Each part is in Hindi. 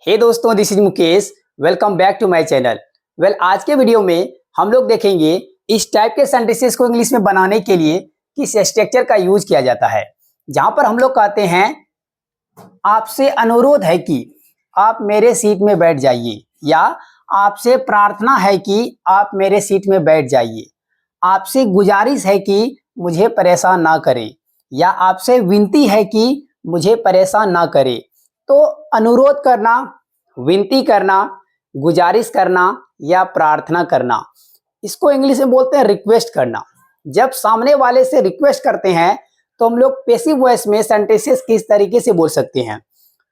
हे दोस्तों, this is Mukesh. Welcome back to my channel. आज के वीडियो में हम लोग देखेंगे इस टाइप के सेंटेंसेस को इंग्लिश में बनाने के लिए किस स्ट्रक्चर का यूज किया जाता है। जहां पर हम लोग कहते हैं आपसे अनुरोध है कि आप मेरे सीट में बैठ जाइए, या आपसे प्रार्थना है कि आप मेरे सीट में बैठ जाइए, आपसे गुजारिश है कि मुझे परेशान ना करें, या आपसे विनती है कि मुझे परेशान ना करें। तो अनुरोध करना, विनती करना, गुजारिश करना या प्रार्थना करना, इसको इंग्लिश में बोलते हैं रिक्वेस्ट करना। जब सामने वाले से रिक्वेस्ट करते हैं तो हम लोग पैसिव वॉइस में सेंटेंसेस किस तरीके से बोल सकते हैं।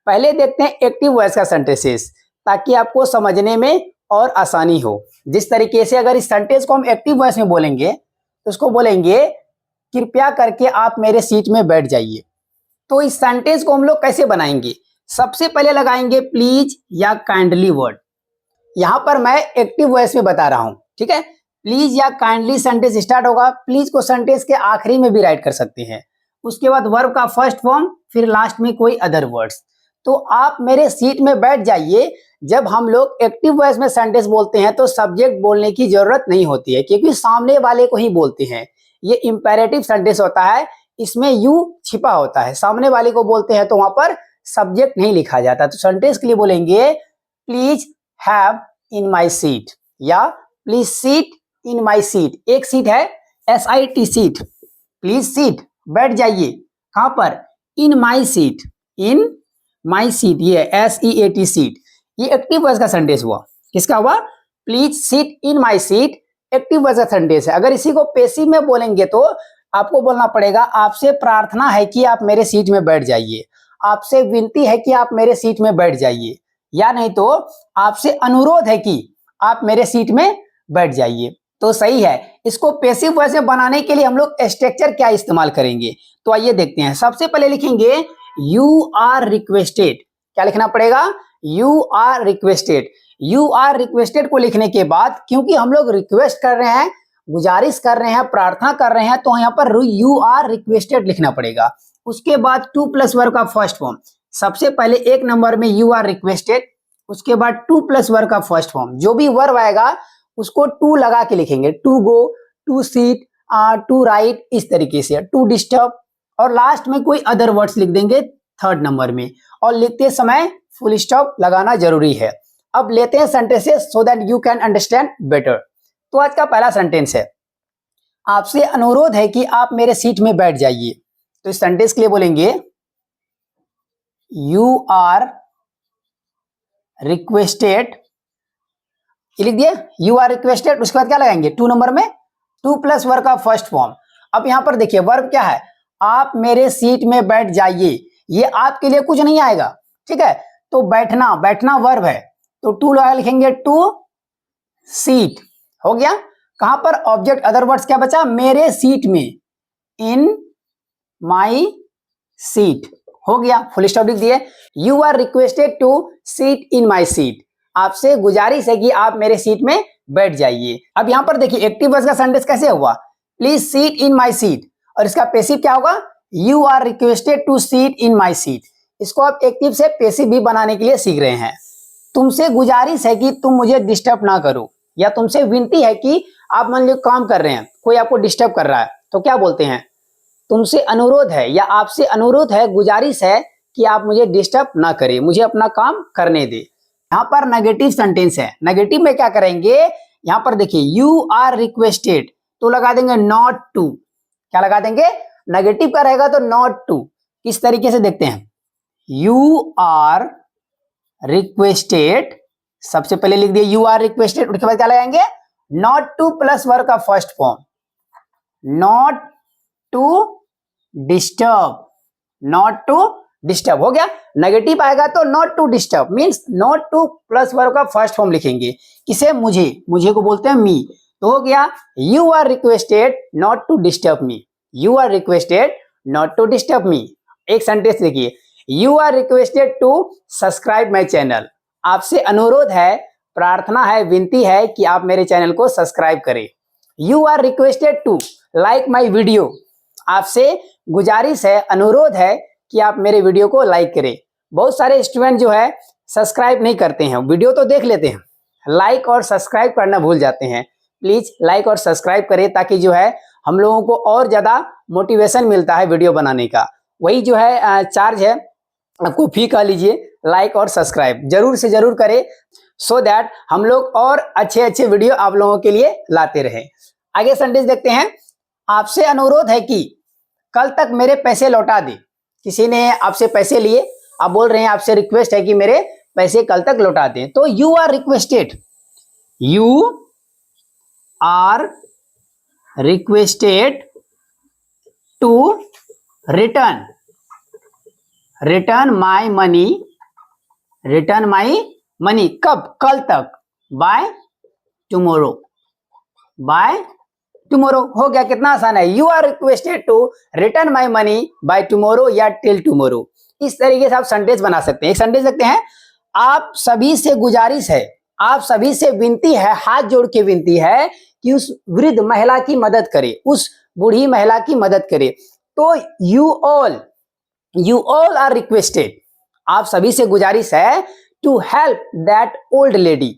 पहले देखते हैं एक्टिव वॉइस का सेंटेंसेस, ताकि आपको समझने में और आसानी हो। जिस तरीके से अगर इस सेंटेंस को हम एक्टिव वॉइस में बोलेंगे तो उसको बोलेंगे कृपया करके आप मेरे सीट में बैठ जाइए। तो इस सेंटेंस को हम लोग कैसे बनाएंगे? सबसे पहले लगाएंगे प्लीज या काइंडली वर्ड। यहां पर मैं एक्टिव वॉइस में बता रहा हूं, ठीक है। प्लीज या काइंडली सेंटेंस स्टार्ट होगा। प्लीज को सेंटेंस के आखिरी में भी राइट कर सकते हैं। उसके बाद वर्ब का फर्स्ट फॉर्म, फिर लास्ट में कोई अदर वर्ड्स। तो आप मेरे सीट में बैठ जाइए। जब हम लोग एक्टिव वॉइस में सेंटेंस बोलते हैं तो सब्जेक्ट बोलने की जरूरत नहीं होती है, क्योंकि सामने वाले को ही बोलते हैं। ये इंपेरेटिव सेंटेंस होता है, इसमें यू छिपा होता है। सामने वाले को बोलते हैं तो वहां पर सब्जेक्ट नहीं लिखा जाता। तो सेंटेंस के लिए बोलेंगे please have in my seat, या please seat in my seat. एक सीट है SIT सीट, प्लीज सीट बैठ जाइए। कहां पर? In my seat, in my seat, ये SEAT सीट। ये एक्टिव वॉइस का सेंटेंस हुआ। किसका हुआ? Please seat in my seat active voice का सेंटेंस है। अगर इसी को पैसिव में बोलेंगे तो आपको बोलना पड़ेगा आपसे प्रार्थना है कि आप मेरे सीट में बैठ जाइए, आपसे विनती है कि आप मेरे सीट में बैठ जाइए, या नहीं तो आपसे अनुरोध है कि आप मेरे सीट में बैठ जाइए। तो सही है। इसको पैसिव वॉइस में बनाने के लिए हम लोग स्ट्रक्चर क्या इस्तेमाल करेंगे, तो आइए देखते हैं। सबसे पहले लिखेंगे यू आर रिक्वेस्टेड। क्या लिखना पड़ेगा? You are requested. You are requested को लिखने के बाद, क्योंकि हम लोग रिक्वेस्ट कर रहे हैं, गुजारिश कर रहे हैं, प्रार्थना कर रहे हैं, तो यहाँ पर यू आर रिक्वेस्टेड लिखना पड़ेगा। उसके बाद टू प्लस वर्ब का फर्स्ट फॉर्म। सबसे पहले एक नंबर में यू आर रिक्वेस्टेड, उसके बाद टू प्लस वर्ब का फर्स्ट फॉर्म। जो भी वर्ब आएगा उसको टू लगा के लिखेंगे। To go, to seat, to write, इस तरीके से। टू डिस्टर्ब, और लास्ट में कोई अदर वर्ड्स लिख देंगे थर्ड नंबर में। और लिखते समय फुल स्टॉप लगाना जरूरी है। अब लेते हैं sentences so that you can understand better. तो आज का पहला सेंटेंस है आपसे अनुरोध है कि आप मेरे सीट में बैठ जाइए। तो इस सेंटेंस के लिए बोलेंगे यू आर रिक्वेस्टेड। लिख दिए यू आर रिक्वेस्टेड। उसके बाद क्या लगाएंगे? टू नंबर में टू प्लस वर्ब का फर्स्ट फॉर्म। अब यहां पर देखिए वर्ब क्या है? आप मेरे सीट में बैठ जाइए। ये आपके लिए कुछ नहीं आएगा, ठीक है। तो बैठना, बैठना वर्ब है, तो टू लगा लिखेंगे टू सीट। हो गया। कहां पर ऑब्जेक्ट अदर वर्ड्स क्या बचा? मेरे सीट में, इन माई सीट। हो गया, फुल स्टॉप लिख दिए। You are requested to seat in my seat. आपसे गुजारिश है कि आप मेरे सीट में बैठ जाइए। अब यहां पर देखिए एक्टिव वॉइस का सेंटेंस कैसे हुआ? Please seat in my seat. और इसका पैसिव क्या होगा? You are requested to seat in my seat. इसको आप एक्टिव से पैसिव भी बनाने के लिए सीख रहे हैं। तुमसे गुजारिश है कि तुम मुझे डिस्टर्ब ना करो, या तुमसे विनती है कि आप मान लो काम कर रहे हैं, कोई आपको डिस्टर्ब कर रहा है, तो क्या बोलते हैं? तुमसे अनुरोध है, या आपसे अनुरोध है, गुजारिश है कि आप मुझे डिस्टर्ब ना करें, मुझे अपना काम करने दे। यहां पर नेगेटिव सेंटेंस है। नेगेटिव में क्या करेंगे? यहां पर देखिए यू आर रिक्वेस्टेड, तो लगा देंगे नॉट टू। क्या लगा देंगे? नेगेटिव का रहेगा तो नॉट टू। किस तरीके से देखते हैं? यू आर रिक्वेस्टेड, सबसे पहले लिख दिए यू आर रिक्वेस्टेड। उसके बाद क्या लगाएंगे? नॉट टू प्लस वर्ब का first form, not to disturb. Not to disturb हो गया। नेगेटिव आएगा तो not to disturb means not to plus verb का फर्स्ट फॉर्म लिखेंगे। किसे? मुझे, मुझे को बोलते हैं मी। तो हो गया you are requested not to disturb me. You are requested not to disturb me. एक सेंटेंस देखिए you are requested to subscribe my channel. आपसे अनुरोध है, प्रार्थना है, विनती है कि आप मेरे चैनल को सब्सक्राइब करें। You are requested to like my video. आपसे गुजारिश है, अनुरोध है कि आप मेरे वीडियो को लाइक करें। बहुत सारे स्टूडेंट जो है सब्सक्राइब नहीं करते हैं, वीडियो तो देख लेते हैं, लाइक और सब्सक्राइब करना भूल जाते हैं। प्लीज लाइक और सब्सक्राइब करें ताकि जो है हम लोगों को और ज्यादा मोटिवेशन मिलता है वीडियो बनाने का। वही जो है चार्ज है, आपको फी कह लीजिए, लाइक और सब्सक्राइब जरूर से जरूर करें सो दैट हम लोग और अच्छे अच्छे वीडियो आप लोगों के लिए लाते रहें। आगे सेंटेंस देखते हैं। आपसे अनुरोध है कि कल तक मेरे पैसे लौटा दे। किसी ने आपसे पैसे लिए, आप बोल रहे हैं आपसे रिक्वेस्ट है कि मेरे पैसे कल तक लौटा दें, तो you are requested, you are requested to return my money, return my money कब? कल तक, बाय टुमारो, बाय टुमारो। हो गया, कितना आसान है। You are requested to return my money by tomorrow या टिल टुमारो। इस तरीके से आप सेंटेंस बना सकते हैं। एक सेंटेंस देखते हैं। आप सभी से गुजारिश है, आप सभी से विनती है, हाथ जोड़ के विनती है कि उस वृद्ध महिला की मदद करे, उस बूढ़ी महिला की मदद करे। तो यू ऑल आर रिक्वेस्टेड, आप सभी से गुजारिश है to help that old lady.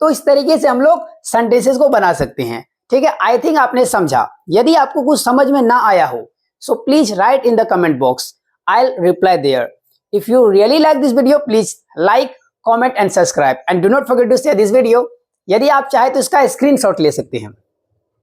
तो इस तरीके से हम लोग सेंटेंसेस को बना सकते हैं। ठीक है, आई थिंक आपने समझा। यदि आपको कुछ समझ में ना आया हो so please write in the comment box, I will reply there. If you really like this video please like, comment and subscribe and do not forget to share this video. यदि आप चाहे तो इसका स्क्रीनशॉट ले सकते हैं।